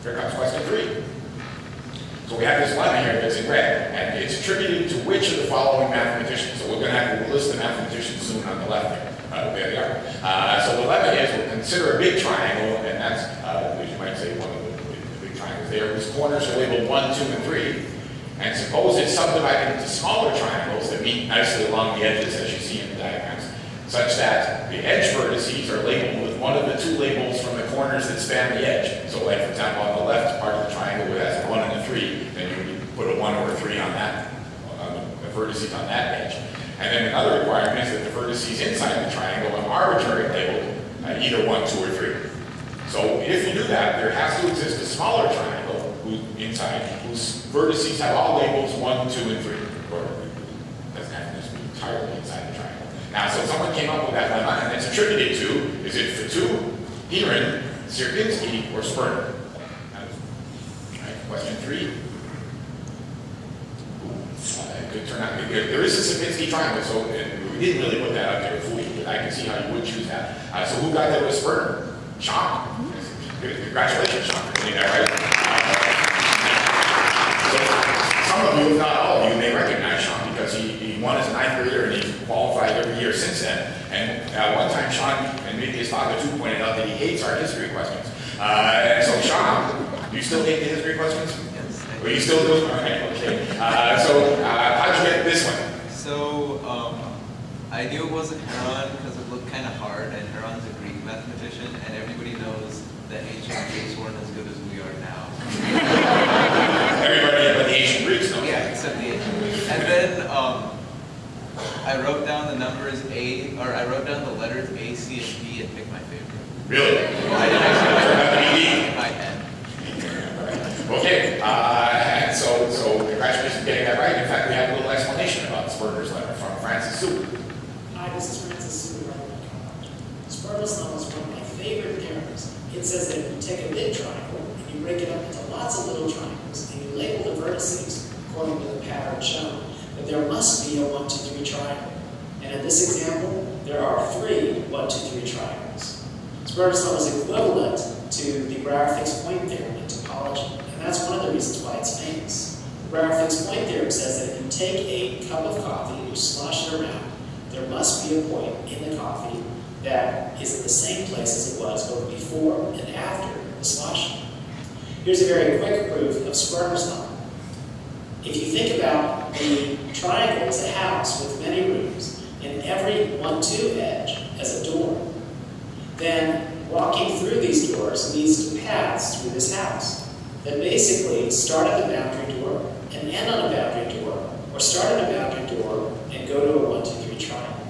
Here comes question 3. So we have this lemma here that's in red, and it's attributed to which of the following mathematicians? So we're going to have to list the mathematicians soon on the left here. There they are. So the lemma is, we'll consider a big triangle, and that's, as you might say, one of the big triangles there, whose corners are labeled 1, 2, and 3. And suppose it's subdivided into smaller triangles that meet nicely along the edges, as you see in the diagrams, such that the edge vertices are labeled with one of the 2 labels from the corners that span the edge. So like, for example, on the left part of the triangle, it has a 1 and a 3, then you would put a 1 or a 3 on that, on the vertices on that edge. And then another requirement is that the vertices inside the triangle are arbitrarily labeled either 1, 2, or 3. So if you do that, there has to exist a smaller triangle inside whose vertices have all labels 1, 2, and 3. Or it doesn't have to just be entirely inside the triangle. Now, so someone came up with that lemma, and it's attributed to, is it Fatou, Heron, Sierpinski, or Sperner? Right, question 3. Could turn out, there is a Sierpinski triangle, so we didn't really put that up there for you, but I can see how you would choose that. So who got that with Sperner? Sean. Congratulations, Sean, for getting that right. So some of you, if not all of you, may recognize Sean because he won as a 9th grader and he's qualified every year since then. And one time Sean, and maybe his father too, pointed out that he hates our history questions. And so Sean, do you still hate the history questions? Yes. Well, you still do? All right, okay. How'd you get this one? So, I knew it wasn't Heron because it looked kind of hard, and Heron's a Greek mathematician, and everybody knows that ancient Greeks weren't as good as we are now. Everybody but the ancient Greeks knows. Yeah, except the ancient Greeks. And then I wrote down the numbers I wrote down the letters A, C, and D and picked my favorite. Really? Well, I didn't actually write in my head. Okay, and so congratulations for getting that right. In fact, we have a little explanation about Sperner's lemma from Francis Seward. Hi, this is Francis Seward. Sperner's lemma is one of my favorite theorems. It says that if you take a big triangle and you break it up into lots of little triangles and you label the vertices according to the pattern shown, that there must be a 1, 2, 3 triangle. And in this example, there are 3 1, 2, 3 triangles. Sperner's lemma is equivalent to the Brouwer-Fixed point theorem in topology, and that's one of the reasons why it's famous. The Brouwer-Fixed point theorem says that if you take a cup of coffee and you slosh it around, there must be a point in the coffee that is in the same place as it was both before and after the sloshing. Here's a very quick proof of Sperner's lemma. If you think about the triangle as a house with many rooms, and every 1, 2 edge as a door, then walking through these doors leads to paths through this house that basically start at the boundary door and end on a boundary door, or start at a boundary door and go to a 1, 2, 3 triangle.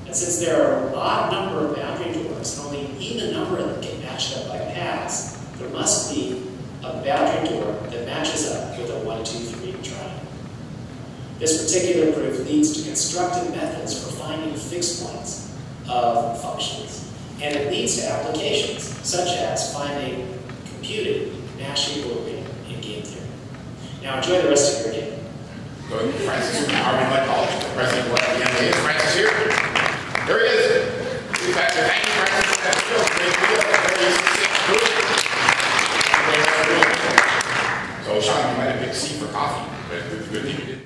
And since there are an odd number of boundary doors and only an even number of them get matched up by paths, there must be a boundary door that matches up with a 1, 2, 3 triangle. This particular proof leads to constructive methods for finding fixed points of functions. And it leads to applications, such as finding computed Nash equilibrium in game theory. Now enjoy the rest of your game. Go Francis from Harvey Mudd College, the president of the MBA. Francis here. There he is. In fact, thank you, Francis, for that video. So, Sean, you might have picked C for coffee, but good thing you did.